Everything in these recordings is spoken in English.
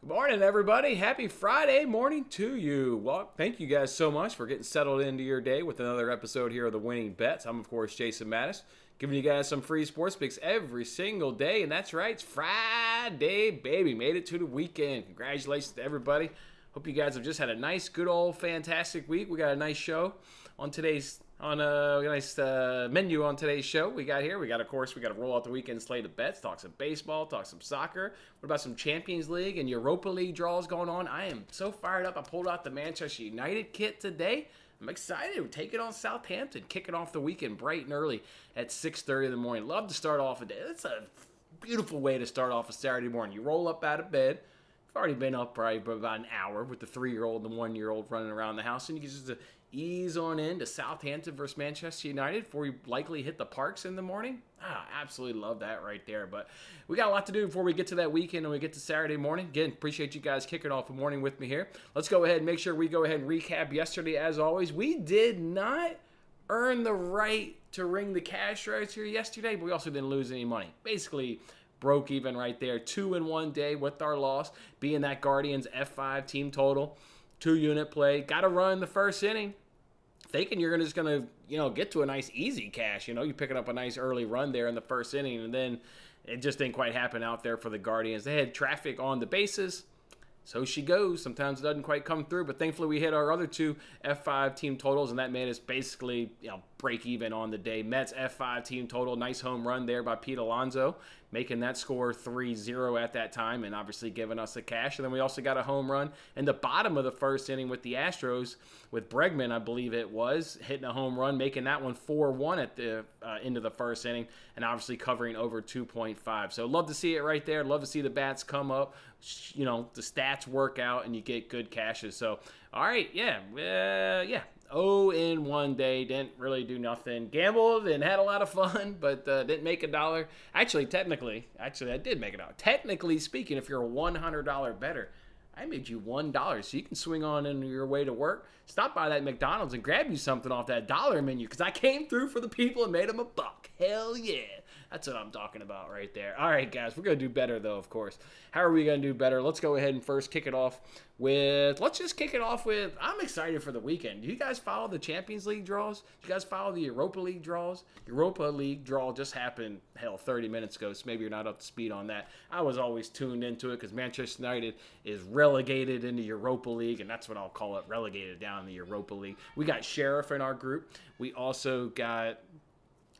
Good morning, everybody. Happy Friday morning to you. Well, thank you guys so much for getting settled into your day with another episode here of the Winning Bets. I'm, of course, Jason Mattis, giving you guys some free sports picks every single day. And that's right, it's Friday, baby. Made it to the weekend. Congratulations to everybody. Hope you guys have just had a nice, good old, fantastic week. We got a nice show on today's menu on today's show. We got to roll out the weekend slate of bets, talk some baseball, talk some soccer. What about some Champions League and Europa League draws going on? I am so fired up. I pulled out the Manchester United kit today. I'm excited. We're taking on Southampton, kicking off the weekend bright and early at 6:30 in the morning. Love to start off a day. That's a beautiful way to start off a Saturday morning. You roll up out of bed. I've already been up probably for about an hour with the 3-year-old and the 1-year-old running around the house, and you can just ease on into Southampton versus Manchester United before you likely hit the parks in the morning. Absolutely love that right there. But we got a lot to do before we get to that weekend and we get to Saturday morning. Again, appreciate you guys kicking off the morning with me here. Let's go ahead and make sure we go ahead and recap yesterday. As always, we did not earn the right to ring the cash register yesterday, but we also didn't lose any money. Basically, broke even right there. 2 in one day with our loss, being that Guardians F5 team total. 2-unit play. Got to run the first inning. Thinking you're just going to, get to a nice easy cash. You're picking up a nice early run there in the first inning, and then it just didn't quite happen out there for the Guardians. They had traffic on the bases. So she goes. Sometimes it doesn't quite come through, but thankfully we hit our other 2 F5 team totals, and that made us basically break even on the day. Mets F5 team total, nice home run there by Pete Alonso, making that score 3-0 at that time and obviously giving us the cash. And then we also got a home run in the bottom of the first inning with the Astros, with Bregman, I believe it was, hitting a home run, making that one 4-1 at the end of the first inning, and obviously covering over 2.5. So love to see it right there. Love to see the bats come up, the stats work out, and you get good cashes. So, all right, yeah. 0 in one day, didn't really do nothing. Gambled and had a lot of fun, but didn't make $1. Actually, I did make $1. Technically speaking, if you're a $100 bettor, I made you $1, so you can swing on in your way to work. Stop by that McDonald's and grab you something off that dollar menu, because I came through for the people and made them $1. Hell yeah. That's what I'm talking about right there. All right, guys, we're going to do better, though, of course. How are we going to do better? Let's go ahead and first kick it off with, I'm excited for the weekend. Do you guys follow the Champions League draws? Do you guys follow the Europa League draws? Europa League draw just happened, 30 minutes ago, so maybe you're not up to speed on that. I was always tuned into it because Manchester United is relegated into Europa League, and that's what I'll call it, relegated down in the Europa League. We got Sheriff in our group. We also got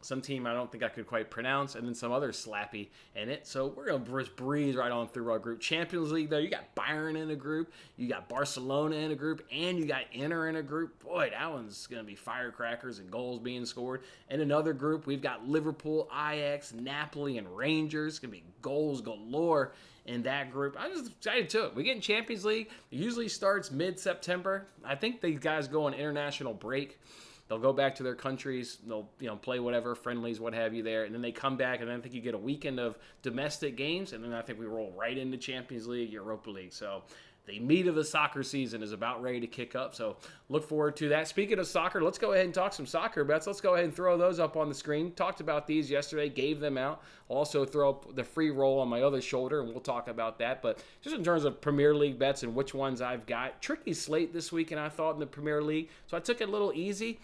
some team I don't think I could quite pronounce, and then some other slappy in it. So we're going to just breeze right on through our group. Champions League, though, you got Bayern in a group, you got Barcelona in a group, and you got Inter in a group. Boy, that one's going to be firecrackers and goals being scored. In another group, we've got Liverpool, Ajax, Napoli, and Rangers. It's going to be goals galore in that group. I'm just excited too. We get in Champions League. It usually starts mid-September. I think these guys go on international break. They'll go back to their countries. They'll play whatever, friendlies, what have you there. And then they come back, and then I think you get a weekend of domestic games. And then I think we roll right into Champions League, Europa League. So the meat of the soccer season is about ready to kick up. So look forward to that. Speaking of soccer, let's go ahead and talk some soccer bets. Let's go ahead and throw those up on the screen. Talked about these yesterday, gave them out. Also throw up the free roll on my other shoulder, and we'll talk about that. But just in terms of Premier League bets and which ones I've got, tricky slate this weekend, I thought, in the Premier League. So I took it a little easy.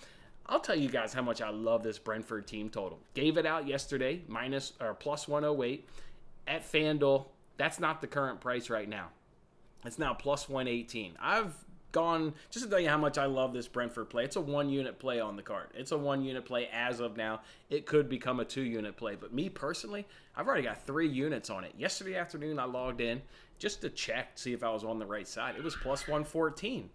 I'll tell you guys how much I love this Brentford team total. Gave it out yesterday, plus 108 at FanDuel. That's not the current price right now. It's now plus 118. I've gone, just to tell you how much I love this Brentford play, it's a 1-unit play on the card. It's a 1-unit play as of now. It could become a 2-unit play. But me personally, I've already got 3 units on it. Yesterday afternoon, I logged in just to check, see if I was on the right side. It was plus 114.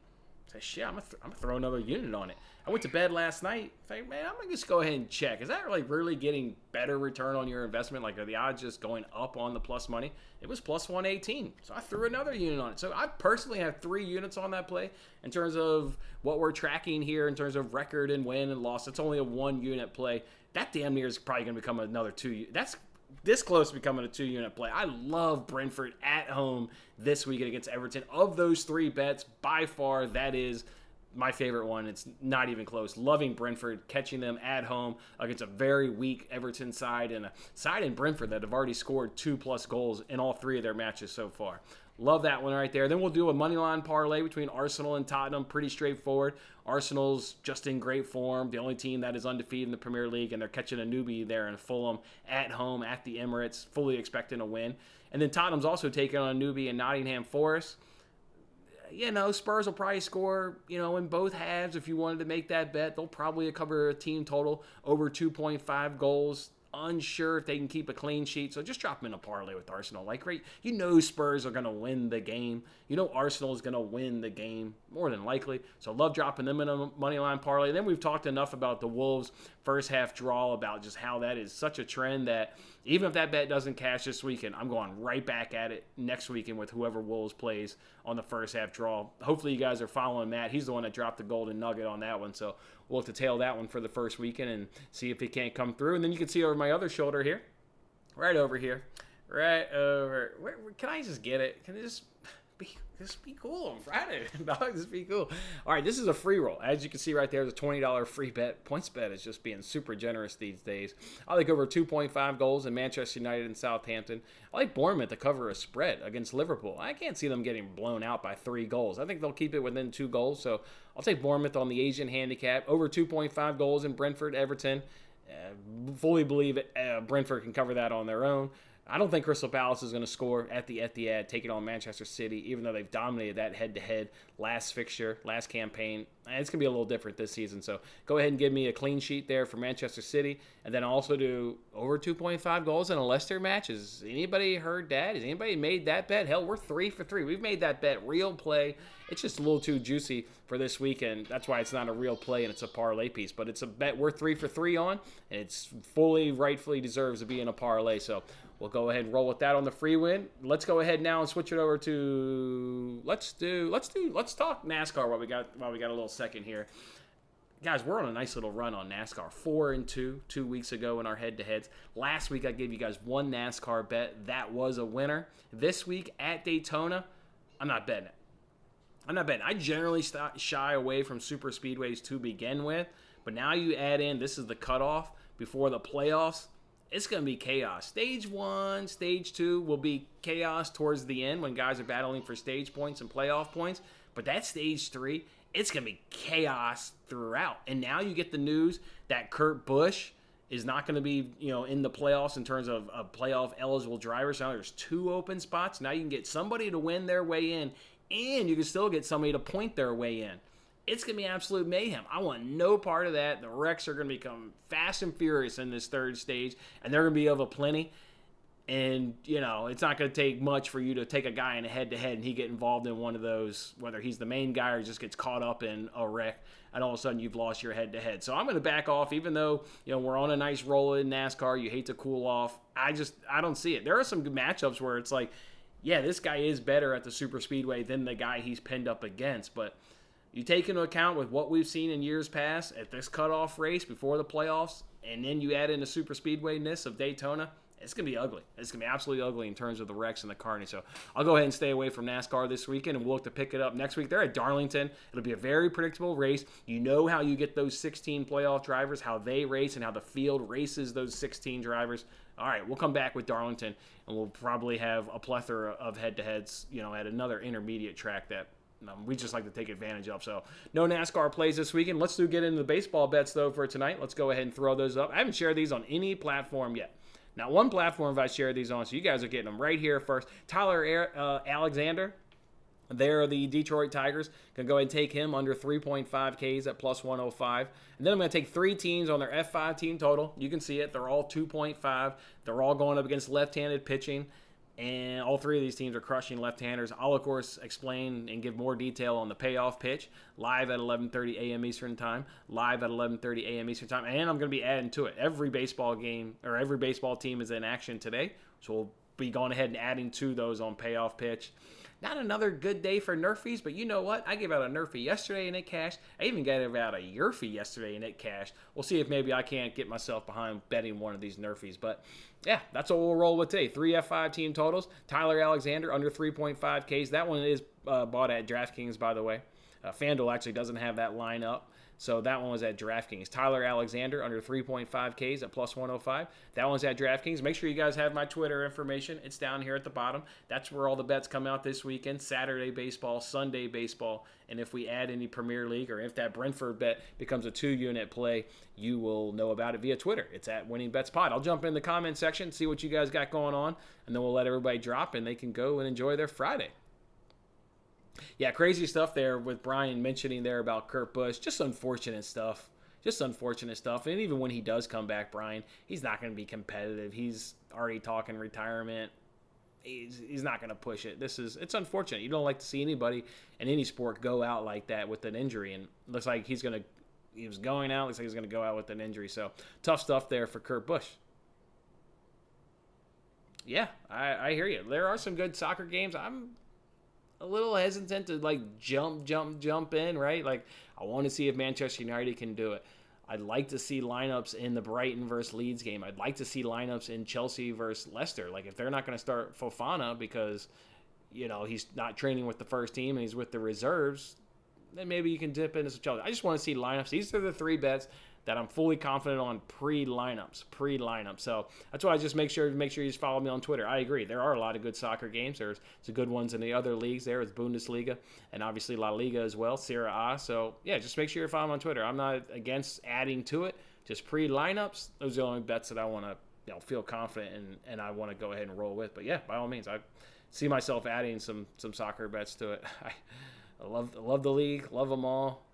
I said, shit, I'm going to throw another unit on it. I went to bed last night. Like, man, I'm going to just go ahead and check. Is that really getting better return on your investment? Like, are the odds just going up on the plus money? It was plus 118. So I threw another unit on it. So I personally have 3 units on that play. In terms of what we're tracking here, in terms of record and win and loss, it's only a 1-unit play. That damn near is probably going to become another 2. That's this close to becoming a 2-unit play. I love Brentford at home this weekend against Everton. Of those 3 bets, by far, that is my favorite one. It's not even close. Loving Brentford, catching them at home against a very weak Everton side and a side in Brentford that have already scored 2+ goals in all 3 of their matches so far. Love that one right there. Then we'll do a money line parlay between Arsenal and Tottenham. Pretty straightforward. Arsenal's just in great form. The only team that is undefeated in the Premier League, and they're catching a newbie there in Fulham at home at the Emirates, fully expecting a win. And then Tottenham's also taking on a newbie in Nottingham Forest. Spurs will probably score, in both halves. If you wanted to make that bet, they'll probably cover a team total over 2.5 goals. Unsure if they can keep a clean sheet, so just drop them in a parlay with Arsenal. Spurs are going to win the game. Arsenal is going to win the game, more than likely. So love dropping them in a money line parlay. Then we've talked enough about the Wolves first half draw, about just how that is such a trend that even if that bet doesn't cash this weekend, I'm going right back at it next weekend with whoever Wolves plays on the first half draw. Hopefully you guys are following Matt. He's the one that dropped the golden nugget on that one, so we'll have to tail that one for the first weekend and see if he can't come through. And then you can see over my other shoulder here, right over here, right over. Can I just get it? Can it just be cool on Friday? Dog, just be cool. All right, this is a free roll. As you can see right there, the $20 free bet. Points bet is just being super generous these days. I like over 2.5 goals in Manchester United and Southampton. I like Bournemouth to cover a spread against Liverpool. I can't see them getting blown out by 3 goals. I think they'll keep it within 2 goals, so I'll take Bournemouth on the Asian handicap. Over 2.5 goals in Brentford, Everton. Fully believe Brentford can cover that on their own. I don't think Crystal Palace is going to score at the Etihad, take it on Manchester City, even though they've dominated that head-to-head last fixture, last campaign. It's going to be a little different this season, so go ahead and give me a clean sheet there for Manchester City, and then also do over 2.5 goals in a Leicester match. Has anybody heard that? Has anybody made that bet? Hell, we're 3 for 3. We've made that bet real play. It's just a little too juicy for this weekend. That's why it's not a real play and it's a parlay piece, but it's a bet we're 3 for 3 on, and it's rightfully deserves to be in a parlay, so we'll go ahead and roll with that on the free win. Let's go ahead now and switch it over to let's talk NASCAR while we got a little second here. Guys, we're on a nice little run on NASCAR. 4-2 2 weeks ago in our head-to-heads. Last week I gave you guys one NASCAR bet. That was a winner. This week at Daytona, I'm not betting it. I generally shy away from super speedways to begin with, but now you add in, this is the cutoff before the playoffs. It's going to be chaos. Stage 1, Stage 2 will be chaos towards the end when guys are battling for stage points and playoff points. But that Stage 3, it's going to be chaos throughout. And now you get the news that Kurt Busch is not going to be, in the playoffs in terms of playoff eligible drivers. Now there's 2 open spots. Now you can get somebody to win their way in, and you can still get somebody to point their way in. It's going to be absolute mayhem. I want no part of that. The wrecks are going to become fast and furious in this third stage, and they're going to be of a plenty. And, it's not going to take much for you to take a guy in a head-to-head and he get involved in one of those, whether he's the main guy or just gets caught up in a wreck, and all of a sudden you've lost your head-to-head. So I'm going to back off, even though, we're on a nice roll in NASCAR. You hate to cool off. I don't see it. There are some good matchups where it's like, yeah, this guy is better at the super speedway than the guy he's pinned up against, but you take into account with what we've seen in years past at this cutoff race before the playoffs, and then you add in the super speedway-ness of Daytona, it's going to be ugly. It's going to be absolutely ugly in terms of the wrecks and the carnage. So I'll go ahead and stay away from NASCAR this weekend, and we'll look to pick it up next week. They're at Darlington. It'll be a very predictable race. You know how you get those 16 playoff drivers, how they race, and how the field races those 16 drivers. All right, we'll come back with Darlington, and we'll probably have a plethora of head-to-heads, at another intermediate track that we just like to take advantage of. So no NASCAR plays this weekend. Let's get into the baseball bets, though, for tonight. Let's go ahead and throw those up. I haven't shared these on any platform yet. Now, one platform I've shared these on, so you guys are getting them right here first. Tyler Alexander, they're the Detroit Tigers. Going to go ahead and take him under 3.5 Ks at plus 105. And then I'm going to take 3 teams on their F5 team total. You can see it. They're all 2.5. They're all going up against left-handed pitching. And all 3 of these teams are crushing left-handers. I'll, of course, explain and give more detail on the payoff pitch live at 11:30 a.m. Eastern Time, live at 11:30 a.m. Eastern Time. And I'm going to be adding to it. Every baseball game or every baseball team is in action today. So we'll be going ahead and adding to those on payoff pitch. Not another good day for Nerfies, but you know what? I gave out a Nerfie yesterday and it cashed. I even gave out a Yerfie yesterday and it cashed. We'll see if maybe I can't get myself behind betting one of these Nerfies. But yeah, that's what we'll roll with today. 3 F5 team totals. Tyler Alexander under 3.5 Ks. That one is bought at DraftKings, by the way. FanDuel actually doesn't have that line up. So that one was at DraftKings. Tyler Alexander under 3.5 Ks at plus 105. That one's at DraftKings. Make sure you guys have my Twitter information. It's down here at the bottom. That's where all the bets come out this weekend. Saturday baseball, Sunday baseball. And if we add any Premier League or if that Brentford bet becomes a 2-unit play, you will know about it via Twitter. It's at Winning Bets Pod. I'll jump in the comment section, see what you guys got going on, and then we'll let everybody drop and they can go and enjoy their Friday. Yeah, crazy stuff there with Brian mentioning there about Kurt Busch. Just unfortunate stuff. And even when he does come back, Brian, he's not going to be competitive. He's already talking retirement. He's not going to push it. It's unfortunate. You don't like to see anybody in any sport go out like that with an injury. And it looks like he was going out. Looks like he's going to go out with an injury. So tough stuff there for Kurt Busch. Yeah, I hear you. There are some good soccer games. I'm a little hesitant to jump in, right? Like, I want to see if Manchester United can do it. I'd like to see lineups in the Brighton versus Leeds game. I'd like to see lineups in Chelsea versus Leicester. Like, if they're not going to start Fofana because, he's not training with the first team and he's with the reserves, then maybe you can dip into some Chelsea. I just want to see lineups. These are the 3 bets that I'm fully confident on pre-lineups. So that's why I just make sure you just follow me on Twitter. I agree. There are a lot of good soccer games. There's some good ones in the other leagues there with Bundesliga and obviously La Liga as well, Serie A. So, yeah, just make sure you're following me on Twitter. I'm not against adding to it. Just pre-lineups, those are the only bets that I want to feel confident in and I want to go ahead and roll with. But, yeah, by all means, I see myself adding some soccer bets to it. I love the league, love them all.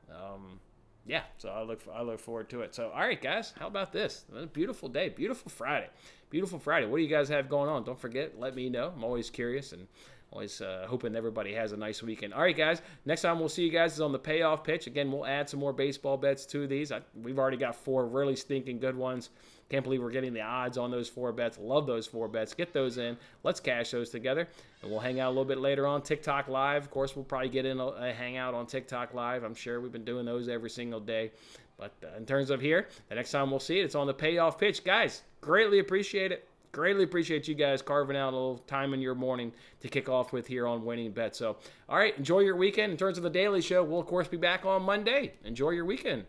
Yeah, so I look forward to it. So, all right, guys, how about this? A beautiful day, beautiful Friday. What do you guys have going on? Don't forget, let me know. I'm always curious and always hoping everybody has a nice weekend. All right, guys, next time we'll see you guys is on the payoff pitch. Again, we'll add some more baseball bets to these. We've already got 4 really stinking good ones. Can't believe we're getting the odds on those 4 bets. Love those 4 bets. Get those in. Let's cash those together. And we'll hang out a little bit later on TikTok Live. Of course, we'll probably get in a hangout on TikTok Live. I'm sure we've been doing those every single day. But in terms of here, the next time we'll see it, it's on the payoff pitch. Guys, greatly appreciate it. Greatly appreciate you guys carving out a little time in your morning to kick off with here on Winning Bet. So, all right, enjoy your weekend. In terms of the Daily Show, we'll, of course, be back on Monday. Enjoy your weekend.